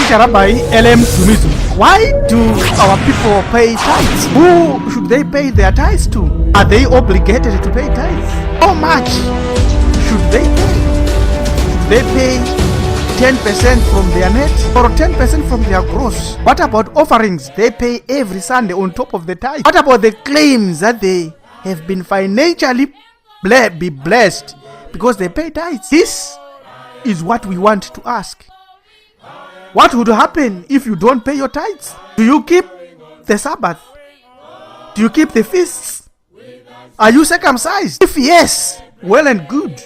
Teacher Rabbi LM Tumizu, why do our people pay tithes? Who should they pay their tithes to? Are they obligated to pay tithes? How much should they pay? Should they pay 10% from their net or 10% from their gross? What about offerings they pay every Sunday on top of the tithe? What about the claims that they have been financially be blessed because they pay tithes? This is what we want to ask. What would happen if you don't pay your tithes? Do you keep the Sabbath? Do you keep the feasts? Are you circumcised? If yes, well and good.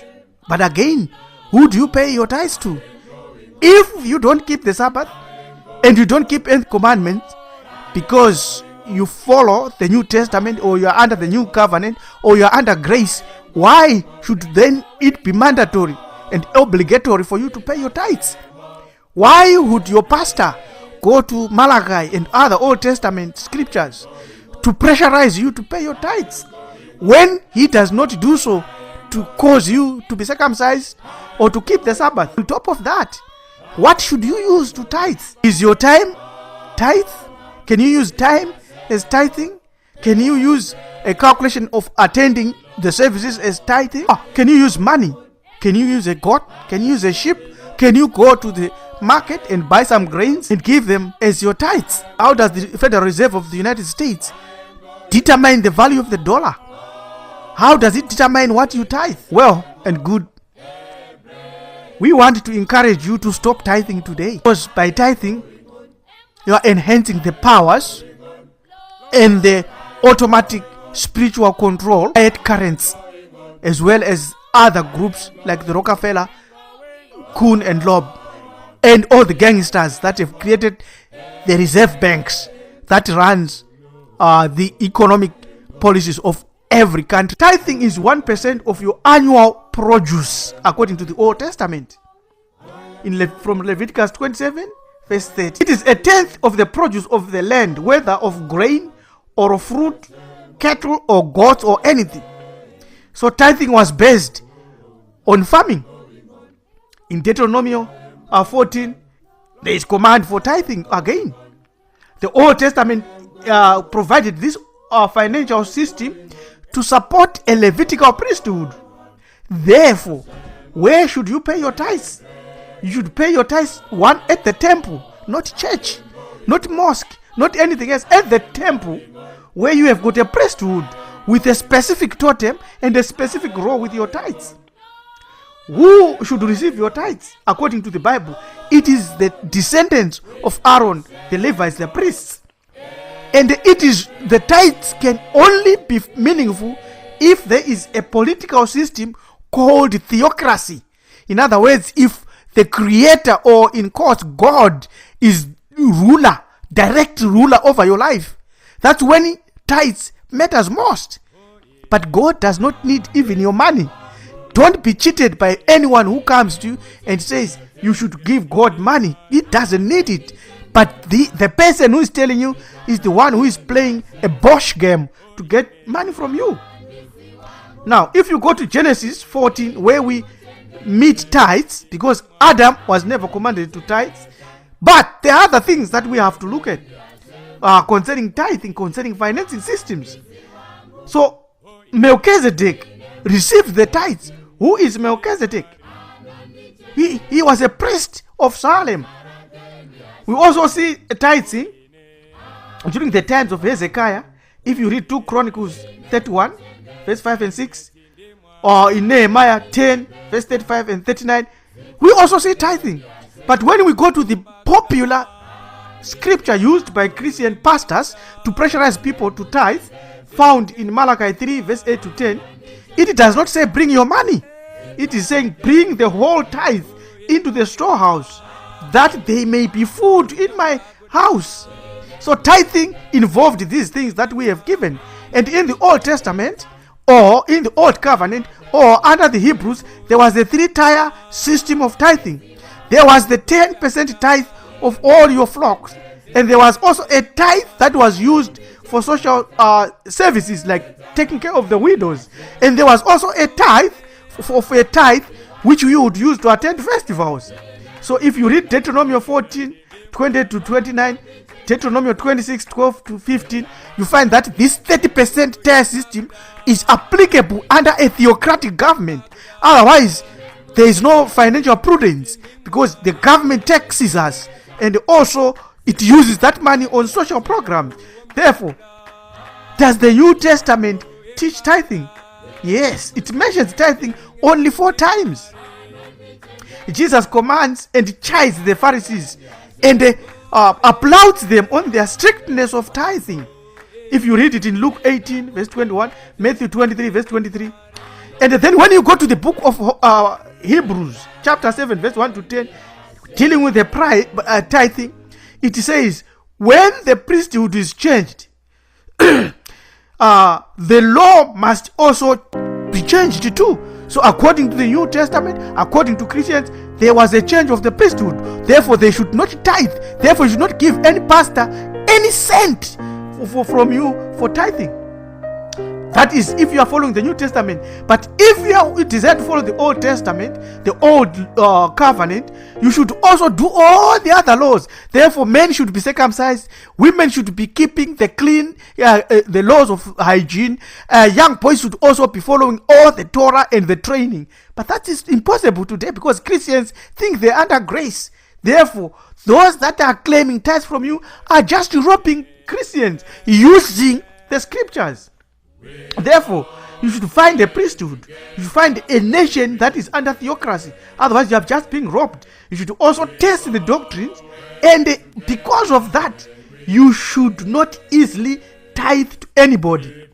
But again, who do you pay your tithes to? If you don't keep the Sabbath and you don't keep any commandments because you follow the New Testament or you are under the New Covenant or you are under grace, why should then it be mandatory and obligatory for you to pay your tithes? Why would your pastor go to Malachi and other Old Testament scriptures to pressurize you to pay your tithes when he does not do so to cause you to be circumcised or to keep the Sabbath? On top of that, what should you use to tithe? Is your time tithe? Can you use time as tithing? Can you use a calculation of attending the services as tithing? Can you use money? Can you use a goat? Can you use a sheep? Can you go to the market and buy some grains and give them as your tithes? How does the Federal Reserve of the United States determine the value of the dollar? How does it determine what you tithe? Well and good. We want to encourage you to stop tithing today, because by tithing, you are enhancing the powers and the automatic spiritual control at currents, as well as other groups like the Rockefeller, Kuhn and Loeb, and all the gangsters that have created the reserve banks that runs the economic policies of every country. Tithing is 1% of your annual produce according to the Old Testament. From Leviticus 27 verse 30. It is a tenth of the produce of the land, whether of grain or of fruit, cattle or goats or anything. So tithing was based on farming. In Deuteronomy 14, there is command for tithing again. The Old Testament provided this financial system to support a Levitical priesthood. Therefore, where should you pay your tithes? You should pay your tithes at the temple, not church, not mosque, not anything else. At the temple, where you have got a priesthood with a specific totem and a specific role with your tithes. Who should receive your tithes? According to the Bible, it is the descendants of Aaron, the Levites, the priests. And it is the tithes can only be meaningful if there is a political system called theocracy. In other words, if the creator, or in quotes, God, is ruler, direct ruler over your life, that's when tithes matters most. But God does not need even your money. Don't be cheated by anyone who comes to you and says you should give God money. He doesn't need it. But the person who is telling you is the one who is playing a Bosch game to get money from you. Now, if you go to Genesis 14, where we meet tithes, because Adam was never commanded to tithe, but there are other things that we have to look at concerning tithing, concerning financing systems. So, Melchizedek received the tithes. Who is Melchizedek? He was a priest of Salem. We also see tithes during the times of Hezekiah. If you read 2 Chronicles 31, verse 5 and 6, or in Nehemiah 10, verse 35 and 39, we also see tithing. But when we go to the popular scripture used by Christian pastors to pressurize people to tithe, found in Malachi 3, verse 8 to 10, it does not say bring your money. It is saying bring the whole tithe into the storehouse, that there may be food in my house. So tithing involved these things that we have given. And in the Old Testament, or in the Old Covenant, or under the Hebrews, there was a 3-tier system of tithing. There was the 10% tithe of all your flocks. And there was also a tithe that was used for social services, like taking care of the widows. And there was also a tithe for a tithe which we would use to attend festivals. So if you read Deuteronomy 14, 20 to 29, Deuteronomy 26, 12 to 15, you find that this 30% tithe system is applicable under a theocratic government. Otherwise, there is no financial prudence, because the government taxes us, and also it uses that money on social programs. Therefore, does the New Testament teach tithing? Yes, it mentions tithing only 4 times. Jesus commands and chides the Pharisees and applauds them on their strictness of tithing. If you read it in Luke 18 verse 21, Matthew 23 verse 23, and then when you go to the book of Hebrews chapter 7 verse 1 to 10, dealing with the tithing, it says, when the priesthood is changed, the law must also be changed too. So according to the New Testament, according to Christians, there was a change of the priesthood. Therefore, they should not tithe. Therefore, you should not give any pastor any cent from you for tithing. That is if you are following the New Testament. But if you desire to follow the Old Testament, the old covenant, you should also do all the other laws. Therefore, men should be circumcised, women should be keeping the clean, the laws of hygiene. Young boys should also be following all the Torah and the training. But that is impossible today, because Christians think they're under grace. Therefore, those that are claiming tithes from you are just robbing Christians using the scriptures. Therefore, you should find a priesthood. You should find a nation that is under theocracy. Otherwise, you have just been robbed. You should also test the doctrines, and because of that, you should not easily tithe to anybody.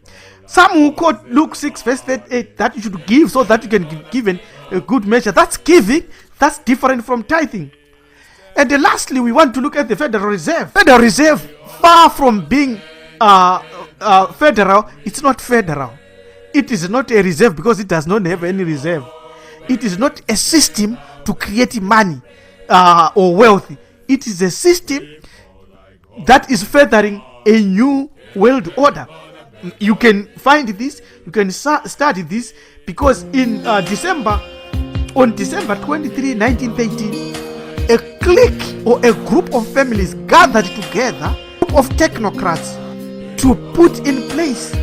Some who quote Luke 6 verse 38 that you should give so that you can be given a good measure. That's giving. That's different from tithing. And lastly, we want to look at the Federal Reserve. Federal Reserve, far from being federal, it's not federal. It is not a reserve because it does not have any reserve. It is not a system to create money or wealth. It is a system that is furthering a new world order. You can find this, you can study this, because in on December 23, 1913, a clique or a group of families gathered together, a group of technocrats, to put in place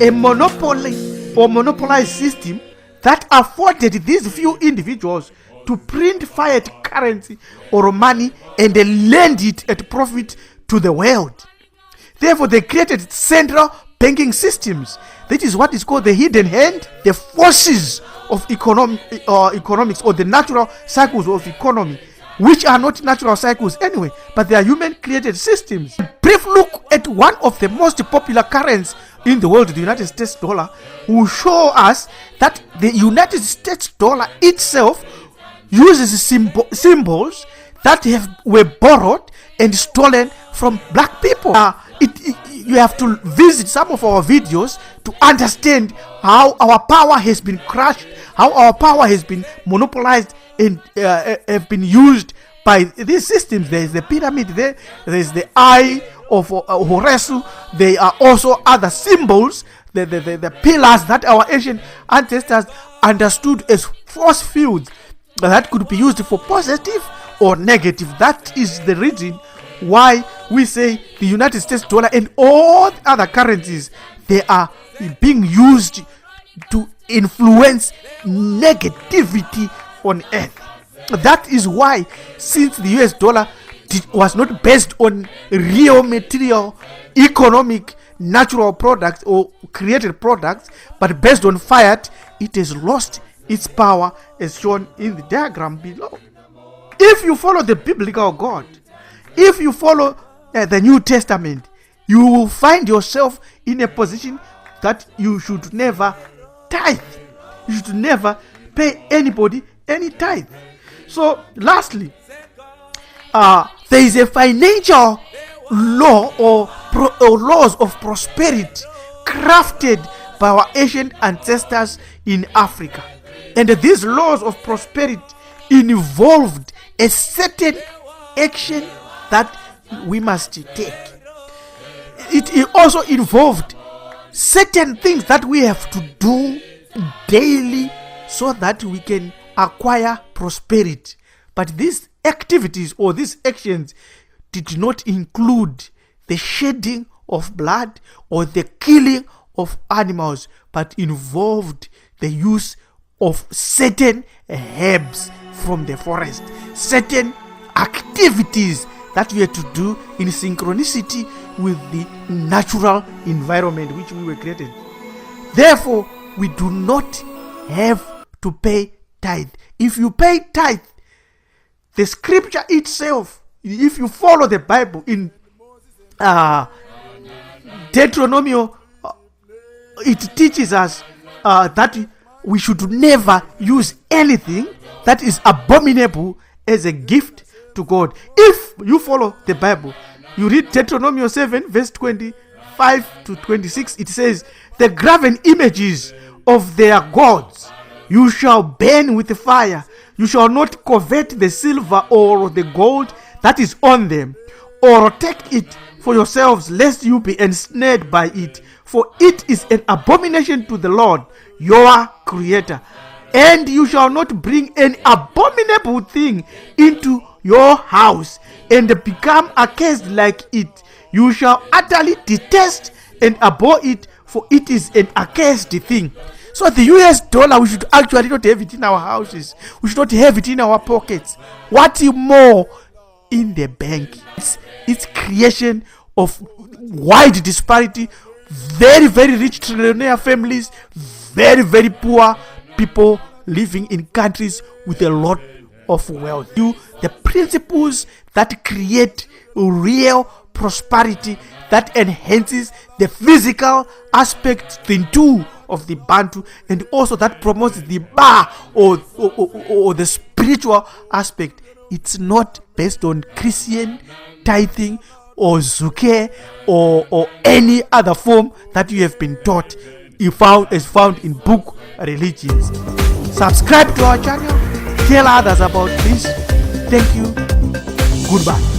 a monopoly or monopolized system that afforded these few individuals to print fiat currency or money and lend it at profit to the world. Therefore, they created central banking systems. That is what is called the hidden hand, the forces of economics, or the natural cycles of economy, which are not natural cycles anyway, but they are human-created systems. A brief look at one of the most popular currencies in the world, the United States dollar, will show us that the United States dollar itself uses symbols that were borrowed and stolen from black people. You have to visit some of our videos to understand how our power has been crushed, how our power has been monopolized and have been used by these systems. There is the pyramid there is the eye of Horus. There are also other symbols, the pillars that our ancient ancestors understood as force fields that could be used for positive or negative. That is the reason why we say the United States dollar and all the other currencies, they are being used to influence negativity on earth. That is why, since the US dollar was not based on real material, economic, natural products or created products, but based on fiat, it has lost its power, as shown in the diagram below. If you follow the biblical God, if you follow the New Testament, you will find yourself in a position that you should never tithe. You should never pay anybody any tithe. So lastly, there is a financial law or laws of prosperity crafted by our ancient ancestors in Africa. And these laws of prosperity involved a certain action that we must take. It also involved certain things that we have to do daily so that we can acquire prosperity. But these activities or these actions did not include the shedding of blood or the killing of animals, but involved the use of certain herbs from the forest, certain activities that we had to do in synchronicity with the natural environment which we were created. Therefore, we do not have to pay tithe. If you pay tithe, the scripture itself, if you follow the Bible in Deuteronomy, it teaches us that we should never use anything that is abominable as a gift to God. If you follow the Bible, you read Deuteronomy 7 verse 25 to 26, it says, the graven images of their gods you shall burn with fire. You shall not covet the silver or the gold that is on them, or take it for yourselves, lest you be ensnared by it. For it is an abomination to the Lord your Creator. And you shall not bring an abominable thing into your house and become accursed like it. You shall utterly detest and abhor it, for it is an accursed thing. So the US dollar, we should actually not have it in our houses. We should not have it in our pockets. What more in the bank? It's creation of wide disparity. Very, very rich trillionaire families, very, very poor people living in countries with a lot of wealth. The principles that create real prosperity, that enhances the physical aspect, the two of the Bantu, and also that promotes the bar or the spiritual aspect. It's not based on Christian tithing or zuke or any other form that you have been taught is found in book religions. Subscribe to our channel, tell others about this. Thank you. Goodbye.